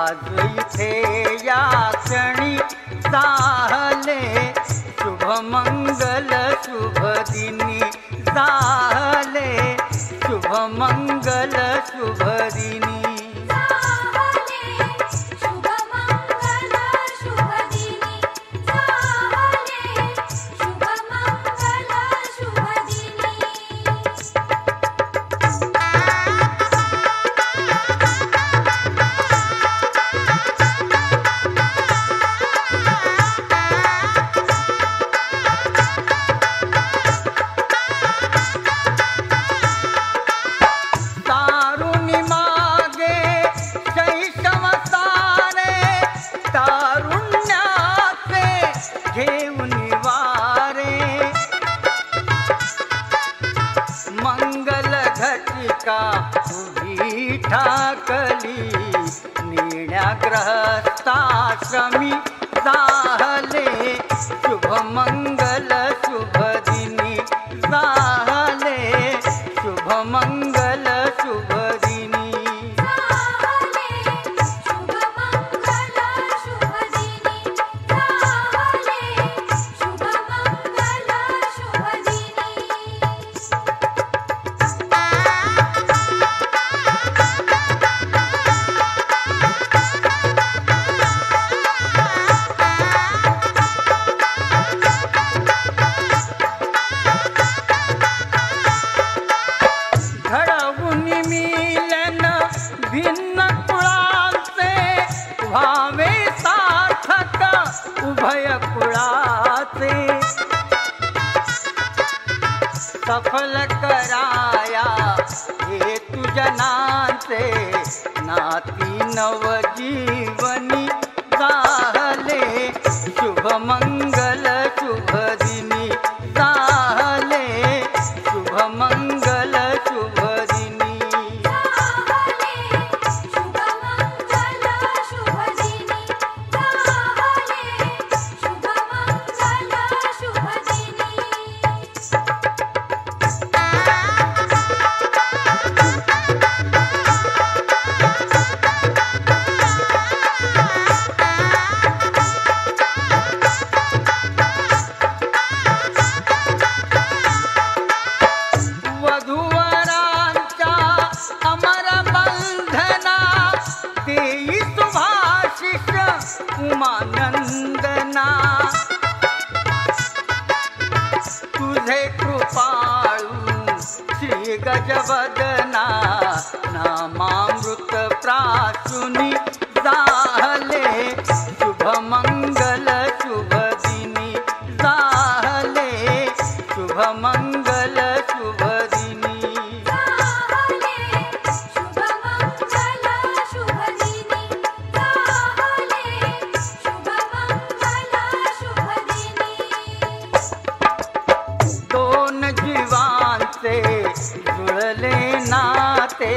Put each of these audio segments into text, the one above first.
आज इथे या क्षणी झाले शुभ मंगल शुभ दिनी झाले शुभ मंगल शुभ दिनी उभी ठाकली निण्याग्रहस्ताश्रमी झाले शुभ मंगल शुभ दिनी झाले शुभ मंगल शुभ दिनी उभय कुळाचे सफल कराया हेतु जनांचे नाती नवजीवनी झाले शुभ मंगल शुभ दिनी झाले शुभ मंगल शुभ दिनी उमानंदना तुझे कृपाळू श्री गजवदना नामामृत प्राशुनी झाले शुभ मंगल शुभ दिनी झाले शुभ मंगल शुभ दिनी जुळले नाते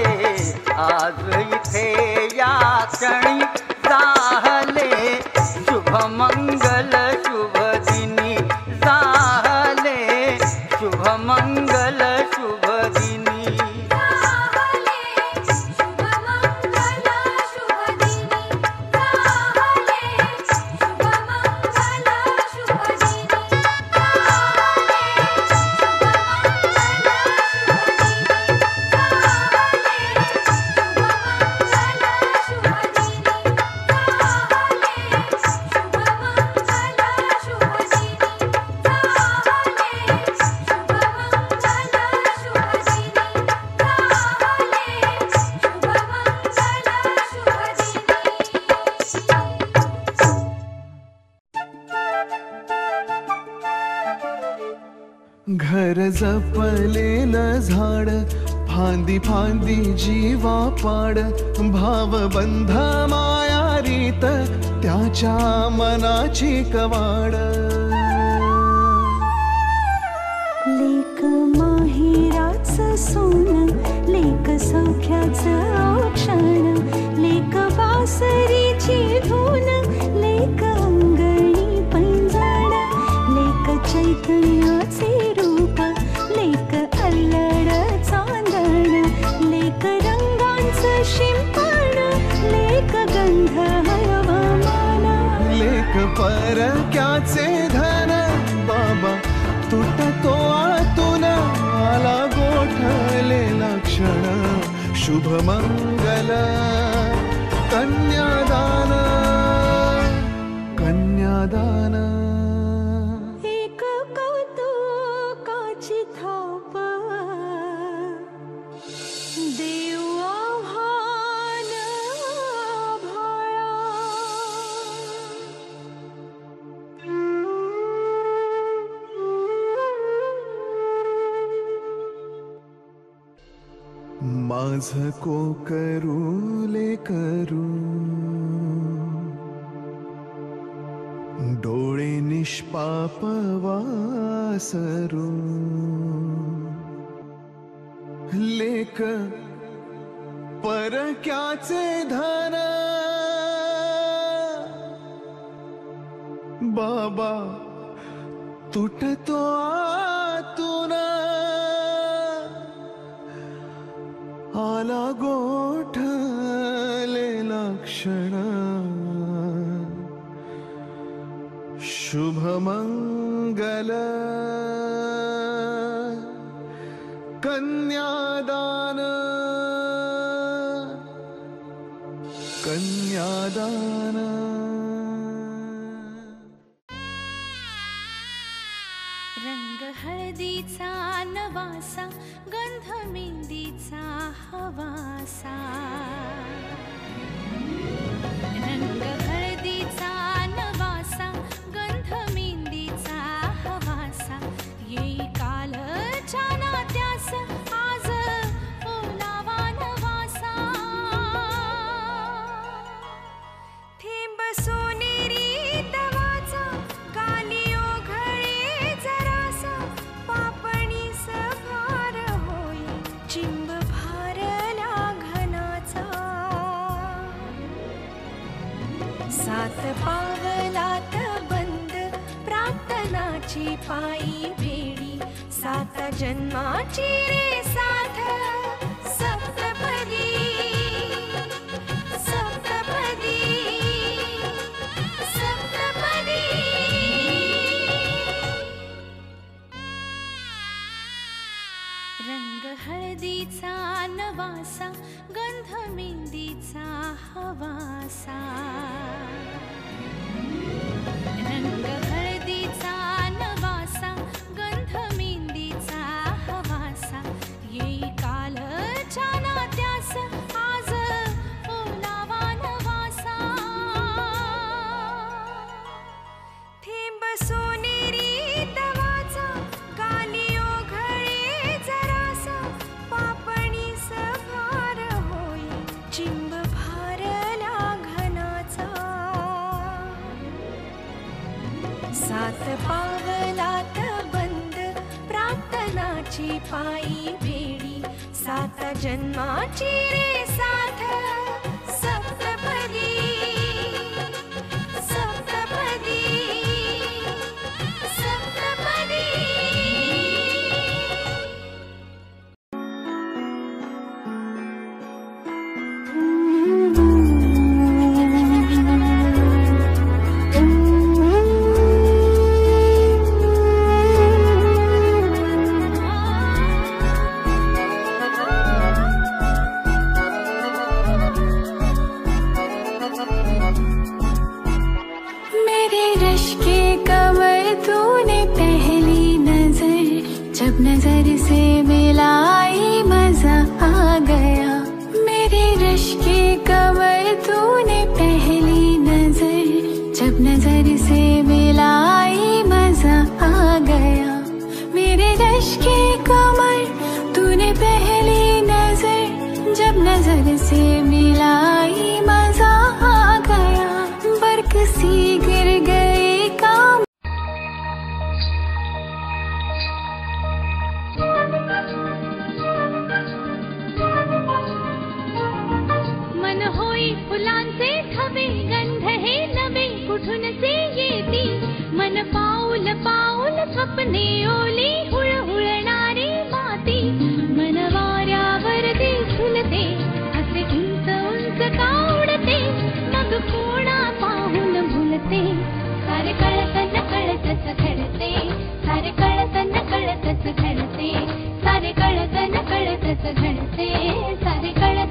आज इथे या क्षणी झाले शुभ मंगल शुभ दिनी झाले शुभ मंगल शुभ दिनी घर जपलेलं झाड फांदी फांदी जीवा पाड भावबंध माया रीत त्याच्या मनाची कवाड लेक माहिराचं सोनं लेक सौख्याचं औक्षण लेक बासरीची धून लेक अंगणी पैंजण लेक चैतन्याचे रूप लेक अल्लड चांदण लेक रंगांचं शिंपण लेक गंध शुभमंगल कन्यादान कन्यादान एक कौतुकाची थाप देव आव्हान आभाळा माझ को करू लेकरू डोळे निष्पाप वासरू लेक परक्याचे धन बाबा तुटतो आतून आला गोठलेला क्षण शुभमंगल कन्यादान कन्यादान रंग हळदीचा नवासा गंध मेहंदीचा हवासा रंग हळदीचा नवासा गंध मेहंदीचा हवासा येई कालच्या नात्यास आज ओलावा नवासा थेंब सोनेरी तवाचा काली ओघळे जरासा पापणी सभार होई चिंब भारला घनाचा सात पावलात बंद प्रार्थनाची पायी भेडी सात जन्माची रे साथ सप्तपदी सप्तपदी सप्तपदी रंग हळदीचा नवासा गंध मेहंदीचा हवासा रंग हळदीचा नवासा गंध मेहंदीचा हवासा येई कालच्या नात्यास आज ओलावा नवासा थेंब सोनेरी तवाचा काली ओघळे जरासा पापणी सभार होई चिंब भारला घनाचा सात पावलात बंद प्रार्थनाची पायी भेडी सात जन्माची रे साथ सप्तपदी सप्तपदी सप्तपदी जब नजर से मिलाई मजा आ गया मेरे रश के कमर तूने पहली नजर जब नजर से मिलाई मजा आ गया मेरे रश के कमर तूने पहली नजर जब नजर से मिलाई मजा आ गया बरक सी गिर गई काम फुलांचे थवे गंध हे नवे कुठून से येती मन पाऊल पाऊल स्वप्ने ओली हुळहुळणारी माती मन वाऱ्यावर झुलते असे उंच उंच का उडते मग कोणा पाहून भुलते सारे कळतन कळतच घडते सारे कळतन कळतच घडते सारे कळतन कळतच घडते सारे कळ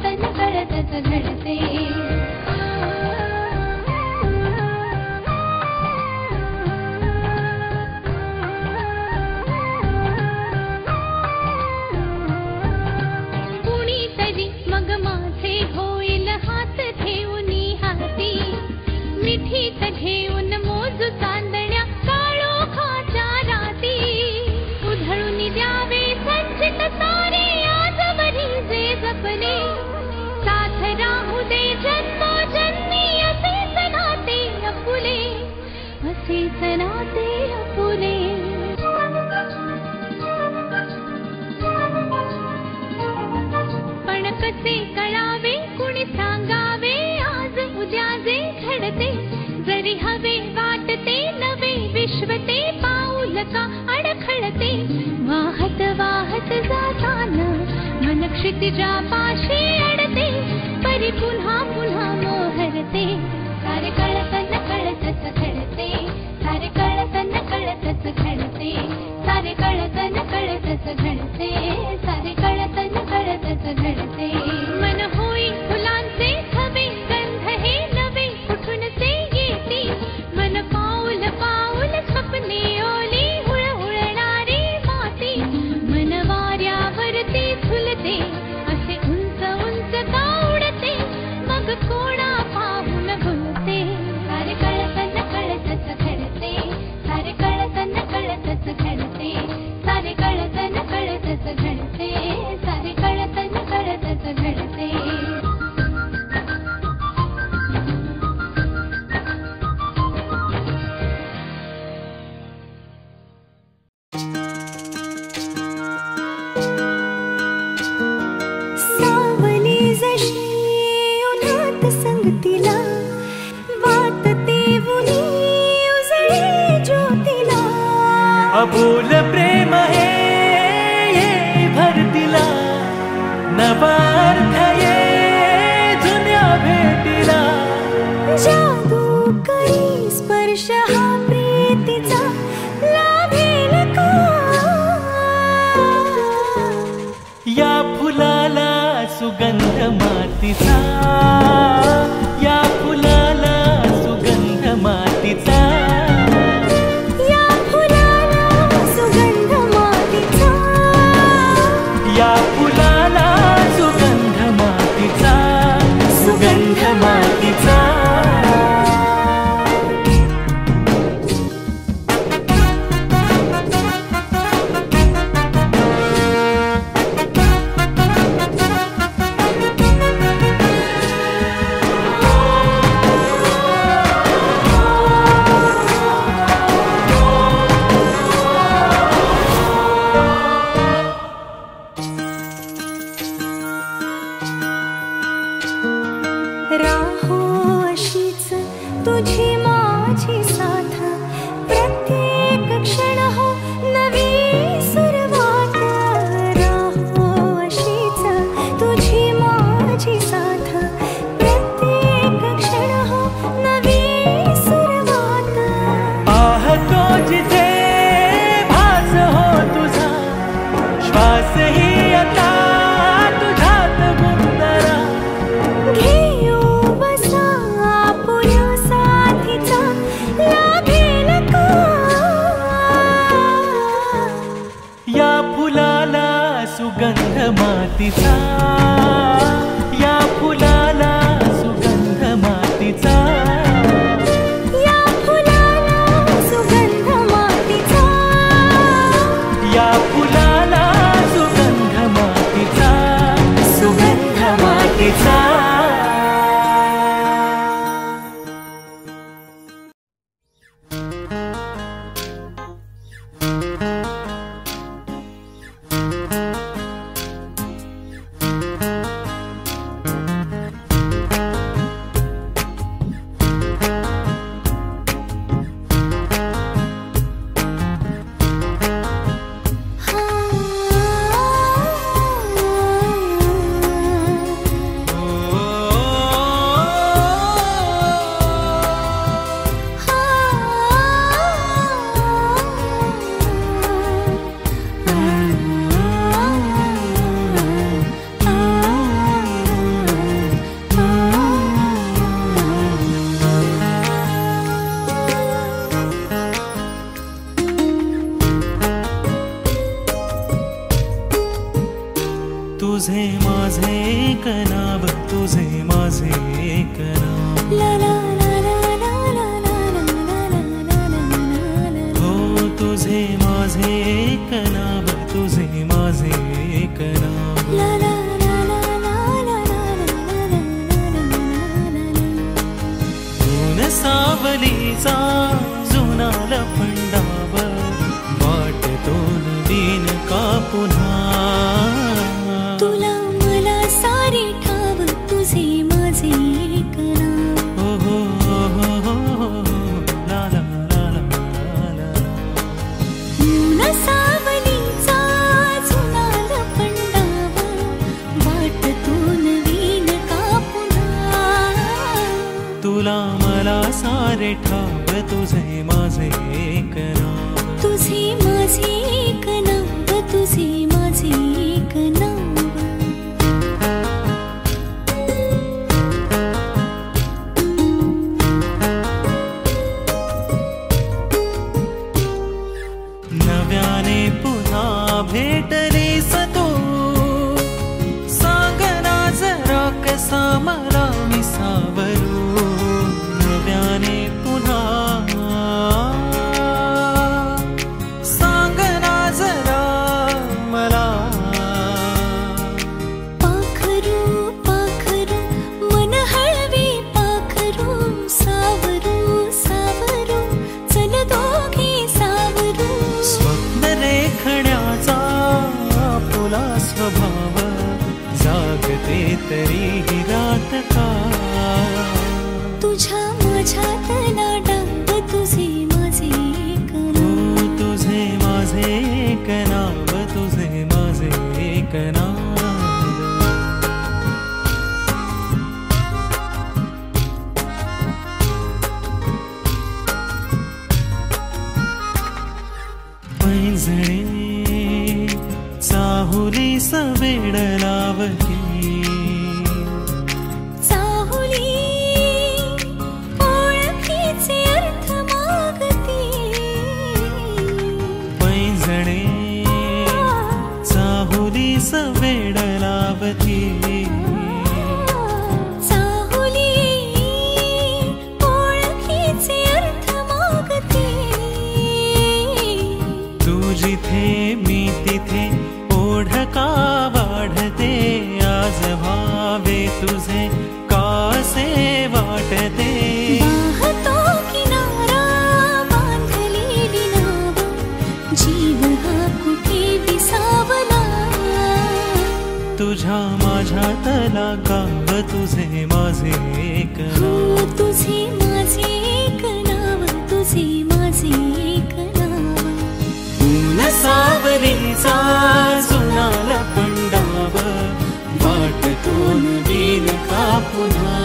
कसे कळावे कुणी सांगावे आज उद्या जे घडते जरी हवे वाटते नवे विश्व ते पाऊल का अडखळते वाहत वाहत जाताना मन क्षितिजापाशी अडते परी पुन्हा पुन्हा मोहरते सारे कळत नकळतच घडते सारे कळत नकळतच घडते सारे कळत नकळतच घडते सारे कळत नकळतच घडते मन होई फुलांचे थवे गंध हे नवे कुठून ते येते मन पाऊल पाऊल स्वप्ने ओली हुळहुळणारी माती मन वाऱ्यावरती झुलते असे उंच उंच का उडते मग कोणा पाहून भुलते सारे कळत नकळतच घडते सारे कळत नकळतच घडते सारे कळत नकळतच घडते सारे कळत नकळतच घडते सावली जशी उन्हात संगतीला वाटते उनी उजळे ज्योतीला अबोल प्रेम हे ये भरतीला नवा अर्थ ये जुन्या भेटीला जादू करी स्पर्श हा प्रीतीचा लाभेल का या फुलाला सुगंध मातीचा या फुलाला सुगंध मातीचा या फुलाला सुगंध मातीचा या फुलाला सुगंध मातीचा सुगंध मातीचा राहो अशीच तुझी माझी साथ प्रत्येक क्षण हो नवी सुरुवात राहो अशीच तुझी माझी साथ प्रत्येक क्षण हो नवी सुरुवात पाहतो जिथे भास हो तुझा श्वास ही आता तुझ्यात गुंदरा घेऊ बसा आपुल्या साथीचा लाभेल का या फुलाला सुगंध मातीचा या फुलाला सुगंध मातीचा या फुलाला सुगंध मातीचा या फुलाला सुगंध मातीचा सुगंध मातीचा तुझे माझे एक नाव तुझे माझे एक नाव ला ला ला ला ला ला ला ला ला ला ला हो तुझे माझे एक नाव तुझे माझे एक नाव ला ला ला ला ला ला ला ला ऊन सावलीचा जुना लफंडावर वाटतोन दिन का पुन्हा तुला मला सारी तुझे माझे एक नाव. तुझे माझे एक नाव, तुझे माझे एक नाव. नव्याने पुन्हा भेटलीस तू, सांग ना जरा कसा मला मी सावरू. नव्याने पुन्हा सांग ना जरा मला. पाखरू पाखरू मन हळवे पाखरू, सावरू सावरू चल दोघे सावरू. स्वप्न रेखण्याचा आपुला स्वभाव, जागते तरीही रात का. तुझ्या माझ्यातला डाव, तुझे माझे एक नाव. तुझे माझे एक नाव, तुझे माझे एक नाव. पैंजणे चाहुली सवेड लावली, चाहुली ओळखीचे अर्थ मागते. पैंजणे चाहुली सवेड लावती. चाहुली ओळखीचे अर्थ मागते. तू जिथे मी तिथे ओढ का वाढते. आज भावे तुझे कासे वाटते. वाहतो किनारा बांधलेली नाव, जीव हा कुठे विसावला. तुझ्या माझ्यातला गाव, तुझे माझे एक नाव. हो तुझे माझे एक नाव, तुझे माझे एक नाव. ऊन सावरीचा जुना लपंडाव, वाटतून बिन का पुन्हा.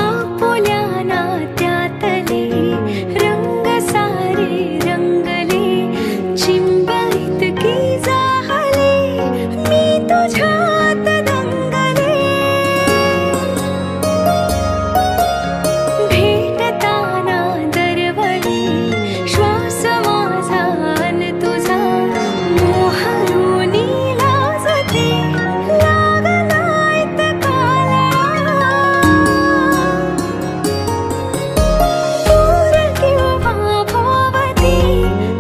आपुल्या नात्यातले रंग सारे रंगले, चिंब इतकी जाहले, मी तुझ्यात दंगले. भेटताना दरवळी श्वास माझा अन तुझा, मोहरुनी लाजते लागलायत काला. दूर किंवा भोवती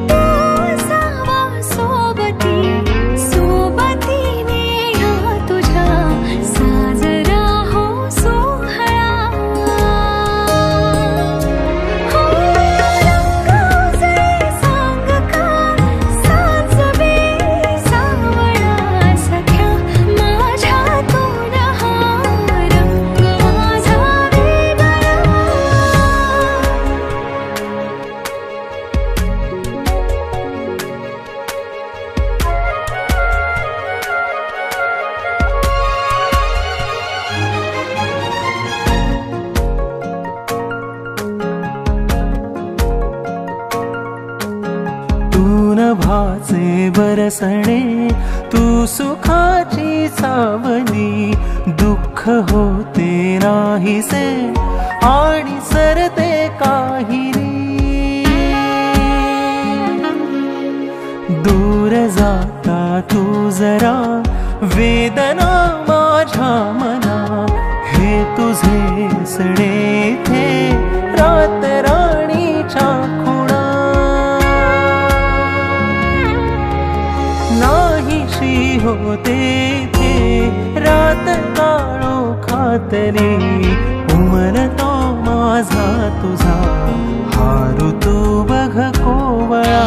तू असावा सोबती, सोबतीने ह्या तुझ्या साजरा हो सोहळा. हो रंगाचे सांग का साजवे सावळा, सख्या माझ्यातून हा रंग माझा वेगळा. तू नभाचे बरसणे, तू सुखाची सावली. दुःख होते नाहीसे आणि सरते काहिली. दूर जाता तू जरा, वेदना माझ्या मना. हे तुझे सडे थे रात राणीच्या खुणा. नाहीशी होते थे रात काळो खातली. उमलतो माझा तुझा हा ऋतू बघ कोवळा.